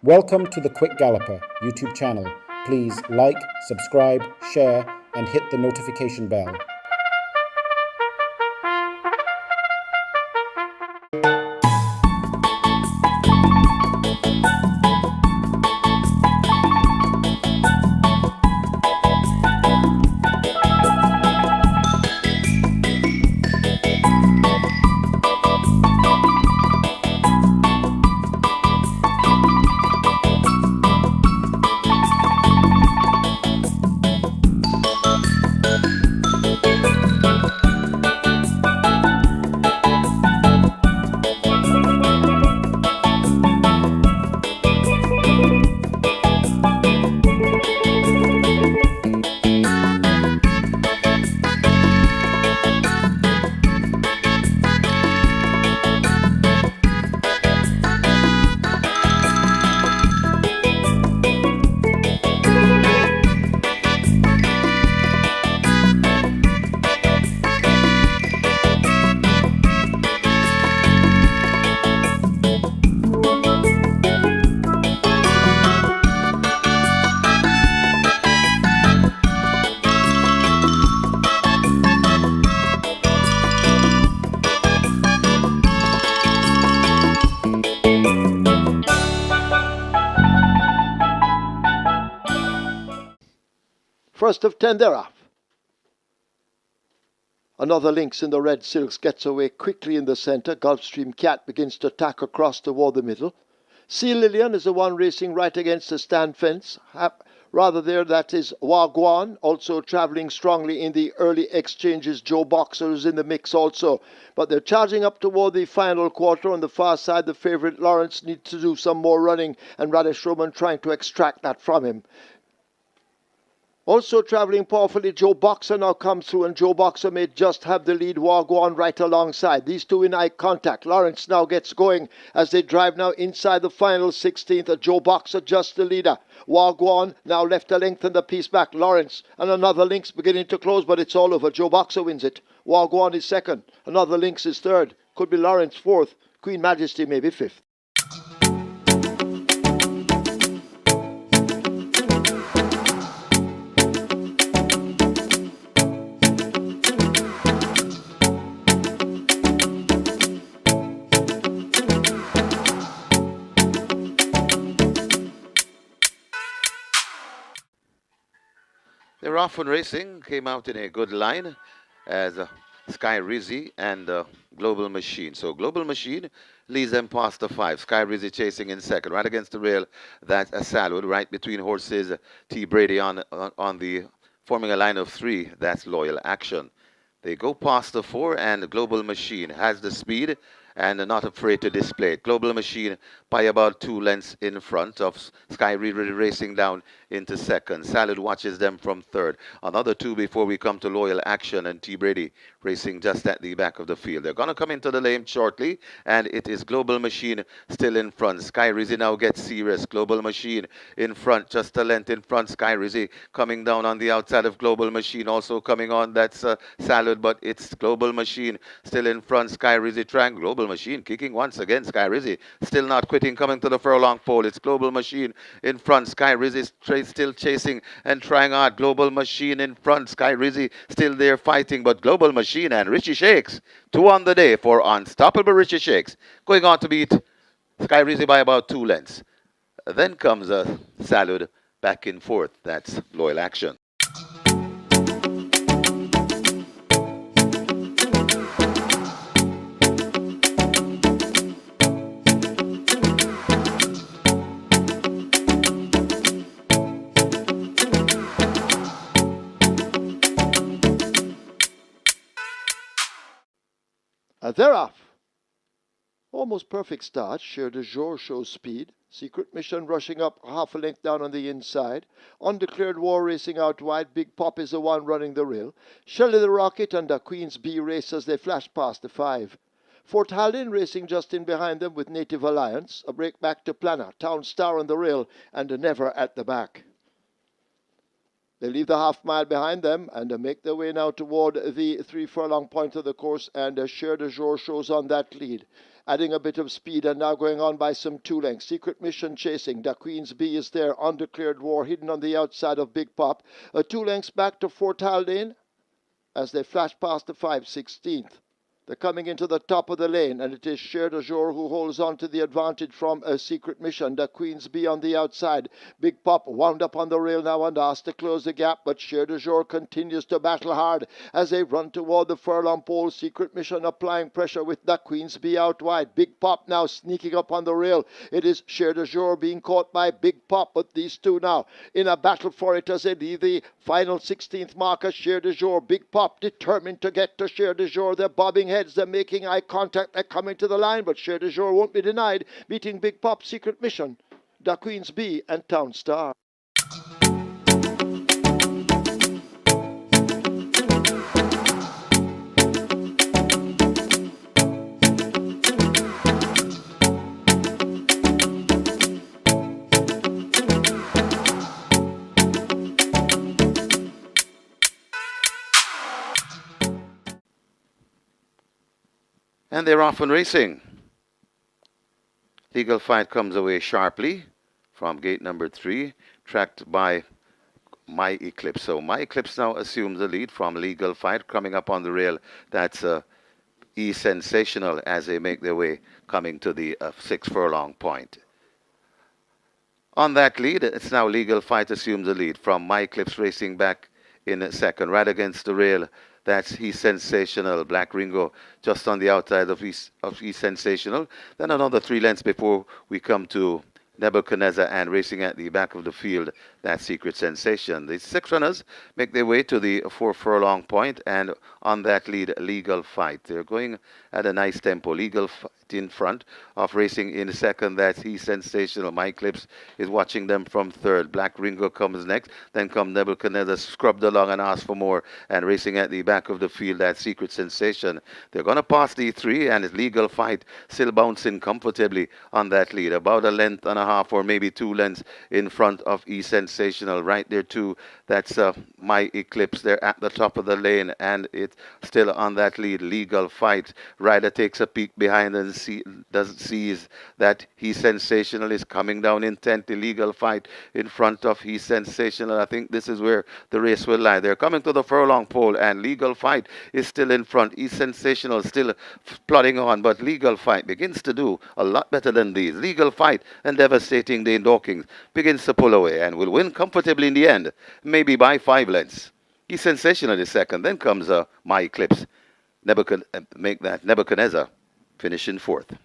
Welcome to the Quick Galloper YouTube channel. Please like, subscribe, share, and hit the notification bell. First of 10 thereof. Another Lynx in the red silks gets away quickly in the center. Gulfstream Cat begins to tack across toward the middle. Sea Lillian is the one racing right against the stand fence. Rather there, that is Wagwan, also traveling strongly in the early exchanges. Joe Boxer is in the mix also. But they're charging up toward the final quarter. On the far side, the favorite Lawrence needs to do some more running, and Radish Roman trying to extract that from him. Also travelling powerfully, Joe Boxer now comes through, and Joe Boxer may just have the lead. Wagwan right alongside. These two in eye contact. Lawrence now gets going as they drive now inside the final 16th. Joe Boxer just the leader. Wagwan now left a length and a piece back. Lawrence and another Lynx beginning to close, but it's all over. Joe Boxer wins it. Wagwan is second. Another Lynx is third. Could be Lawrence fourth. Queen Majesty maybe fifth. They're off on racing, came out in a good line as Sky Rizzi and Global Machine. So Global Machine leads them past the 5. Sky Rizzi chasing in second. Right against the rail, that's a Salwood. Right between horses, T. Brady on the forming a line of 3. That's Loyal Action. They go past the 4, and Global Machine has the speed and not afraid to display it. Global Machine by about 2 lengths in front of Sky racing down into second. Salad watches them from third. Another 2 before we come to Loyal Action, and T. Brady racing just at the back of the field. They're going to come into the lane shortly, and it is Global Machine still in front. Sky Rizzi now gets serious. Global Machine in front, just a length in front. Sky Rizzi coming down on the outside of Global Machine. Also coming on, that's Salad, but it's Global Machine still in front. Sky Rizzi trying. Global Machine kicking once again. Sky Rizzi still not quitting, coming to the furlong pole. It's Global Machine in front. Sky Rizzi still chasing and trying hard. Global Machine in front. Sky Rizzi still there fighting, but Global Machine and Richie Shakes 2 on the day for Unstoppable Richie Shakes, going on to beat Sky Rizzi by about 2 lengths. Then comes a Salud back in fourth. That's Loyal Action. They're off. Almost perfect start. Cher de Jour shows speed. Secret Mission rushing up half a length down on the inside. Undeclared War racing out wide. Big Pop is the one running the rail. Shelley the Rocket and the Queen's Bee race as they flash past the 5. Fort Halden racing just in behind them with Native Alliance. A break back to Planner. Town Star on the rail and Never at the back. They leave the half mile behind them and make their way now toward the 3 furlong point of the course, and Cher de Jour shows on that lead. adding a bit of speed and now going on by some 2 lengths. Secret Mission chasing. Da Queen's Bee is there. Undeclared War hidden on the outside of Big Pop. 2 lengths back to Fort Haldane as they flash past the 5/16th. They're coming into the top of the lane, and it is Cher de Jour who holds on to the advantage from a Secret Mission. The Queen's Bee on the outside. Big Pop wound up on the rail now and asked to close the gap, but Cher de Jour continues to battle hard as they run toward the furlong pole. Secret Mission applying pressure with the Queen's Bee out wide. Big Pop now sneaking up on the rail. It is Cher de Jour being caught by Big Pop, but these two now in a battle for it as they leave the final 16th marker. Cher de Jour, Big Pop determined to get to Cher de Jour. They're bobbing heads, they're making eye contact, they're coming to the line, but Cher de Jour won't be denied, beating Big Pop, Secret Mission, Da Queen's Bee, and Town Star. And they're off and racing. Legal Fight comes away sharply from gate number 3, tracked by My Eclipse. So My Eclipse now assumes the lead from Legal Fight. Coming up on the rail, that's E Sensational as they make their way coming to the 6 furlong point. On that lead, it's now Legal Fight assumes the lead from My Eclipse racing back in second, right against the rail. That's He's Sensational. Black Ringo just on the outside of He's Sensational. Then another 3 lengths before we come to Nebuchadnezzar, and racing at the back of the field, that Secret Sensation. The 6 runners make their way to the 4 furlong point, and on that lead, Legal Fight. They're going at a nice tempo. Legal Fight in front of racing in second. That's He's Sensational. My Eclipse is watching them from third. Black Ringo comes next. Then come Nebuchadnezzar, scrubbed along and asked for more, and racing at the back of the field, that Secret Sensation. They're going to pass the 3, and it's Legal Fight still bouncing comfortably on that lead, about a length and a half or maybe 2 lengths in front of E Sensational. Right there too, that's My Eclipse. They're at the top of the lane, and it's still on that lead. Legal Fight. Rider takes a peek behind and sees that He's Sensational is coming down intently. Legal Fight in front of He's Sensational. I think this is where the race will lie. They're coming to the furlong pole, and Legal Fight is still in front. He's Sensational still plodding on, but Legal Fight begins to do a lot better than these. Legal Fight and devastating Dane Dawkins begins to pull away and will win comfortably in the end, maybe by 5 lengths. He's Sensational is second. Then comes My Eclipse. Make that Nebuchadnezzar finishing 4th.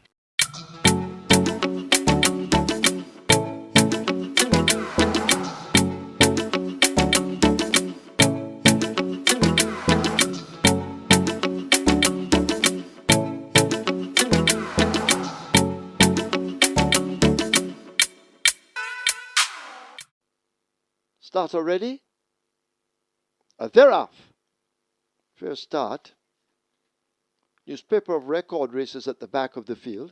Starter ready? They're off. First start. Newspaper of Record races at the back of the field.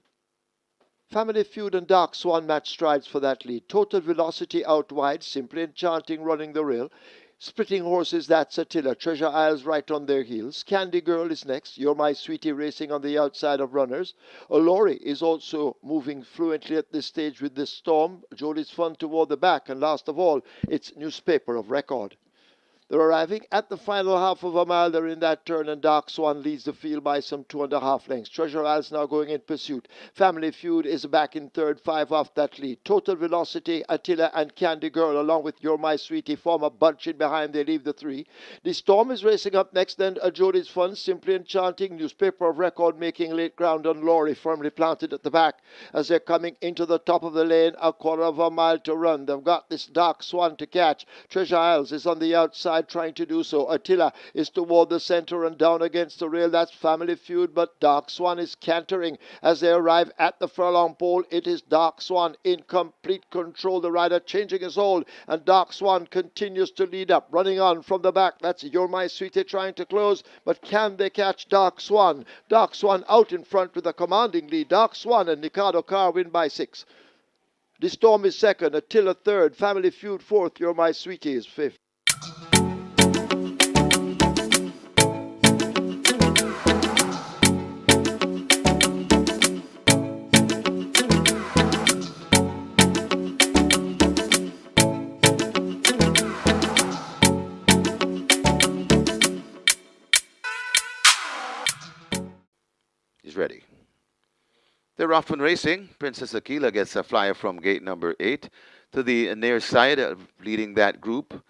Family Feud and Dark Swan match strides for that lead. Total Velocity out wide, Simply Enchanting running the rail. Splitting Horses, that's Attila. Treasure Isles right on their heels. Candy Girl is next. You're My Sweetie racing on the outside of runners. Olori is also moving fluently at this stage with this Storm. Jolie's Fun toward the back. And last of all, it's Newspaper of Record. They're arriving at the final half of a mile. They're in that turn, and Dark Swan leads the field by some 2.5 lengths. Treasure Isles now going in pursuit. Family Feud is back in third, 5 off that lead. Total Velocity, Attila, and Candy Girl, along with You're My Sweetie, form a bunch in behind. They leave the 3. The Storm is racing up next, then Jodie's Fun, Simply Enchanting, Newspaper of Record making late ground on Laurie, firmly planted at the back as they're coming into the top of the lane. A 1/4 mile to run. They've got this Dark Swan to catch. Treasure Isles is on the outside trying to do so. Attila is toward the center and down against the rail. That's Family Feud, but Dark Swan is cantering as they arrive at the furlong pole. It is Dark Swan in complete control. The rider changing his hold, and Dark Swan continues to lead up, running on from the back. That's You're My Sweetie trying to close, but can they catch Dark Swan? Dark Swan out in front with a commanding lead. Dark Swan and Ricardo Carr win by 6. The Storm is second, Attila third, Family Feud fourth, You're My Sweetie is fifth. ready. They're off and racing. Princess Aquila gets a flyer from gate number 8 to the near side, leading that group.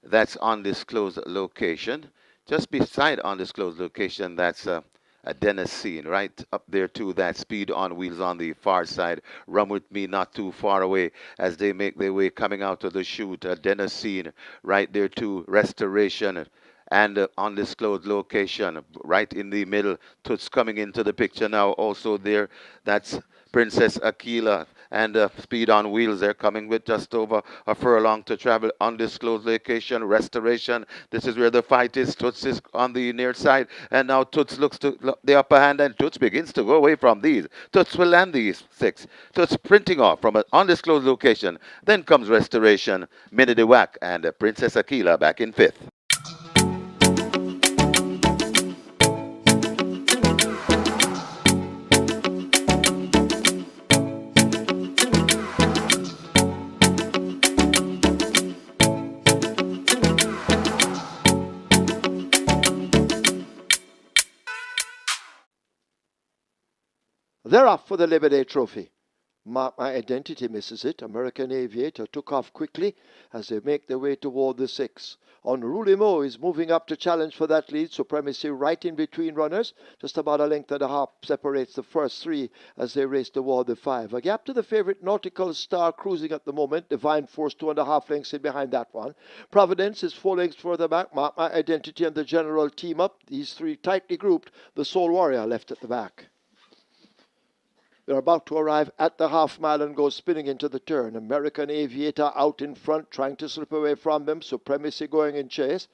That's undisclosed location. Just beside undisclosed location, that's a Dennisine, right up there too. That Speed on Wheels on the far side. Run With Me not too far away as they make their way coming out of the chute. A Dennisine right there too. Restoration and undisclosed location right in the middle. Toots coming into the picture now. Also there, that's Princess Aquila and Speed on Wheels. They're coming with just over a furlong to travel. Undisclosed location, Restoration. This is where the fight is. Toots is on the near side, and now Toots looks to the upper hand, and Toots begins to go away from these. Toots will land these 6. Toots sprinting off from an undisclosed location. Then comes Restoration, Minnie de Wack, and Princess Aquila back in 5th. They're off for the Labor Day Trophy. Mark My Identity misses it. American Aviator took off quickly as they make their way toward the 6. Unruly Mo is moving up to challenge for that lead. Supremacy right in between runners. Just about a length and a half separates the first 3 as they race toward the 5. A gap to the favourite Nautical Star cruising at the moment. Divine Force 2.5 lengths in behind that one. Providence is 4 lengths further back. Mark My Identity and the General team up. These 3 tightly grouped. The Soul Warrior left at the back. They're about to arrive at the half mile and go spinning into the turn. American Aviator out in front, trying to slip away from them. Supremacy going in chase.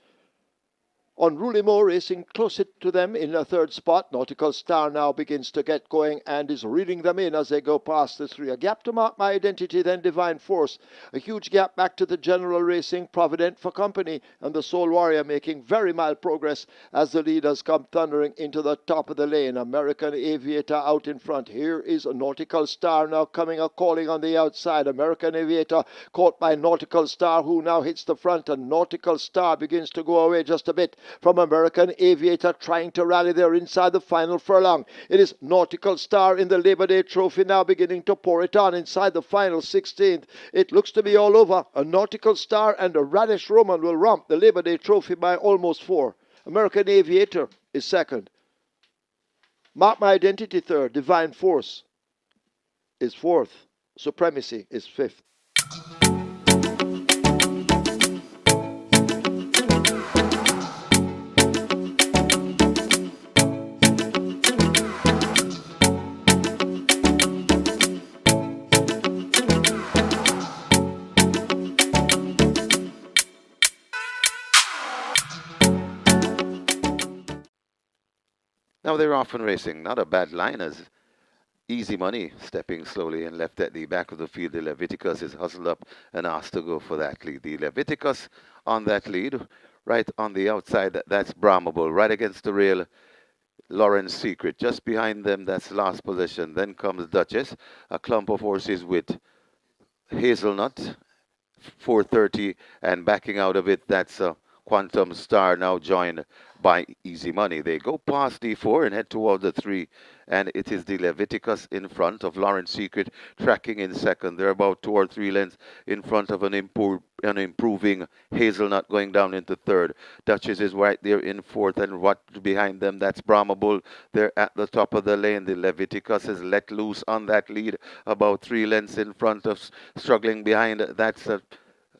Unruly Mo racing closer to them in the 3rd spot. Nautical Star now begins to get going and is reading them in as they go past the 3. A gap to Mark My Identity, then Divine Force. A huge gap back to the General Racing, Provident for company, and the Soul Warrior making very mild progress as the leaders come thundering into the top of the lane. American Aviator out in front. Here is a Nautical Star now coming a calling on the outside. American Aviator caught by Nautical Star, who now hits the front, and Nautical Star begins to go away just a bit from American Aviator, trying to rally there inside the final furlong. It is Nautical Star in the Labor Day Trophy now beginning to pour it on inside the final 16th. It looks to be all over. A Nautical Star and a Radish Roman will romp the Labor Day Trophy by almost 4. American Aviator is 2nd. Mark My Identity 3rd. Divine Force is 4th. Supremacy is 5th. Now they're off and racing. Not a bad line as Easy Money stepping slowly and left at the back of the field. The Leviticus is hustled up and asked to go for that lead. The Leviticus on that lead, right on the outside, that's Brahmable. Right against the rail, Lauren's Secret. Just behind them, that's last position. Then comes Duchess, a clump of horses with Hazelnut, 430, and backing out of it, that's Quantum Star, now joined by Easy Money. They go past D4 and head toward the 3, and it is the Leviticus in front of Lauren's Secret, tracking in 2nd. They're about 2 or 3 lengths in front of an improving Hazelnut going down into 3rd. Duchess is right there in 4th, and what behind them, that's Brahma Bull. They're at the top of the lane. The Leviticus is let loose on that lead, about 3 lengths in front of, struggling behind. That's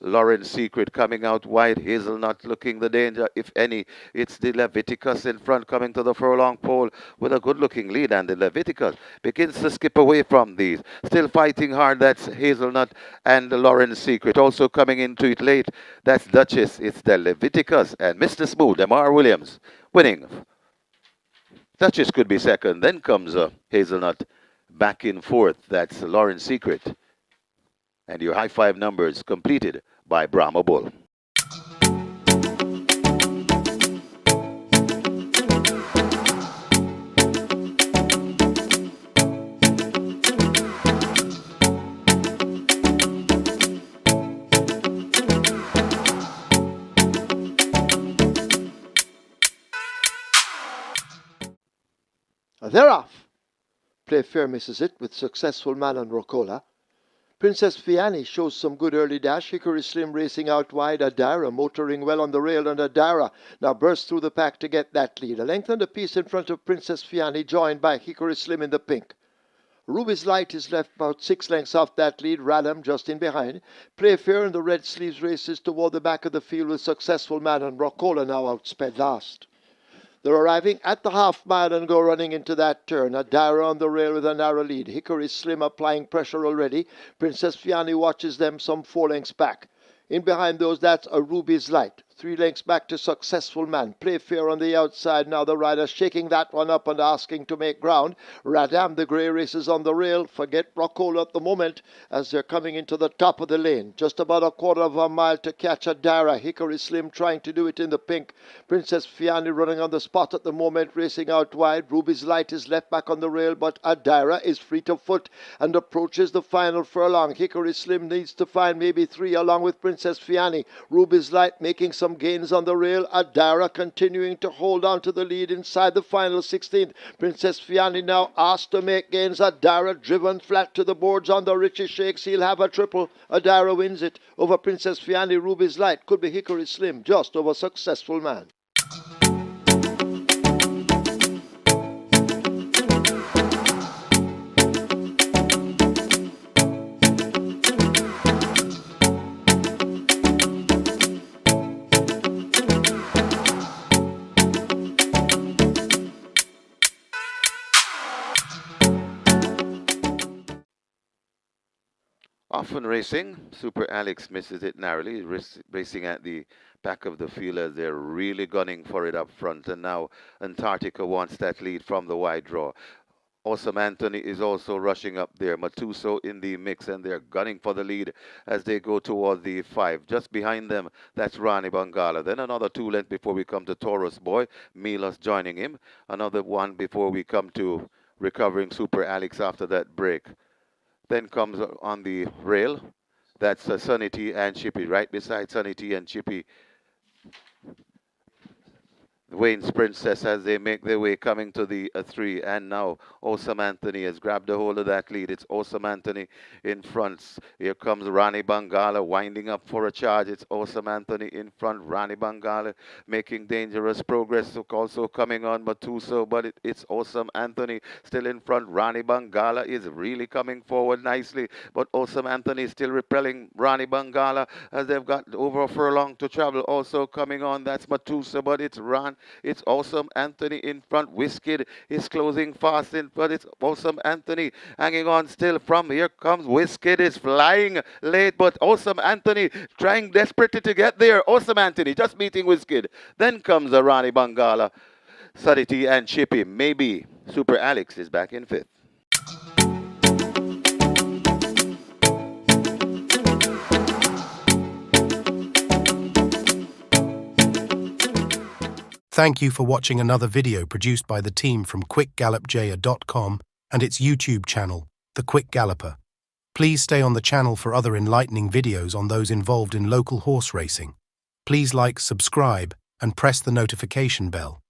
Lauren's Secret coming out wide. Hazelnut looking the danger, if any. It's the Leviticus in front coming to the furlong pole with a good-looking lead, and the Leviticus begins to skip away from these. Still fighting hard, that's Hazelnut and Lauren's Secret. Also coming into it late, that's Duchess. It's the Leviticus and Mr. Smooth, Demar Williams, winning. Duchess could be 2nd. Then comes Hazelnut back in 4th. That's Lauren's Secret. And your high 5 numbers completed by Brahma Bull. They're off Playfair misses it with successful man on Rocola. Princess Fianni shows some good early dash. Hickory Slim racing out wide. Adira motoring well on the rail, and Adira now bursts through the pack to get that lead. A length and a piece in front of Princess Fianni, joined by Hickory Slim in the pink. Ruby's Light is left about 6 lengths off that lead. Radam just in behind. Playfair in the red sleeves races toward the back of the field with successful man and Rocola now outsped last. They're arriving at the half-mile and go running into that turn. Adira on the rail with a narrow lead. Hickory Slim applying pressure already. Princess Fianni watches them some 4 lengths back. In behind those, that's a Ruby's Light. 3 lengths back to Successful Man. Playfair on the outside. Now the rider shaking that one up and asking to make ground. Radam the grey races on the rail. Forget Rocola at the moment as they're coming into the top of the lane. Just about a quarter of a mile to catch Adira. Hickory Slim trying to do it in the pink. Princess Fianni running on the spot at the moment, racing out wide. Ruby's Light is left back on the rail, but Adira is free to foot and approaches the final furlong. Hickory Slim needs to find maybe 3 along with Princess Fianni. Ruby's Light making some gains on the rail. Adira continuing to hold on to the lead inside the final 16th. Princess Fianni now asked to make gains. Adira driven flat to the boards on the Richie Shakes. He'll have a triple. Adira wins it over Princess Fianni. Ruby's Light could be Hickory Slim just over Successful Man. Often racing, Super Alex misses it narrowly, racing at the back of the field as they're really gunning for it up front. And now Antarctica wants that lead from the wide draw. Awesome Anthony is also rushing up there. Matuso in the mix, and they're gunning for the lead as they go toward the 5. Just behind them, that's Rani Bangala. Then another 2 lengths before we come to Taurus Boy. Milos joining him. Another 1 before we come to recovering Super Alex after that break. Then comes on the rail, that's Sunny T and Chippy. Right beside Sunny T and Chippy, Wayne's Princess as they make their way coming to the 3. And now Awesome Anthony has grabbed a hold of that lead. It's Awesome Anthony in front. Here comes Rani Bangala winding up for a charge. It's Awesome Anthony in front. Rani Bangala making dangerous progress. Also coming on Matuso, but it's Awesome Anthony still in front. Rani Bangala is really coming forward nicely, but Awesome Anthony still repelling Rani Bangala as they've got over a furlong to travel. Also coming on, that's Matuso, but it's Awesome Anthony in front. Whiskey is closing fast in, but it's Awesome Anthony hanging on still. From here comes Whiskey is flying late, but Awesome Anthony trying desperately to get there. Awesome Anthony just beating Whiskey. Then comes the Rani Bangala, Saditi and Chippy. Maybe Super Alex is back in 5th. Thank you for watching another video produced by the team from QuickGallopJaya.com and its YouTube channel, The Quick Galloper. Please stay on the channel for other enlightening videos on those involved in local horse racing. Please like, subscribe, and press the notification bell.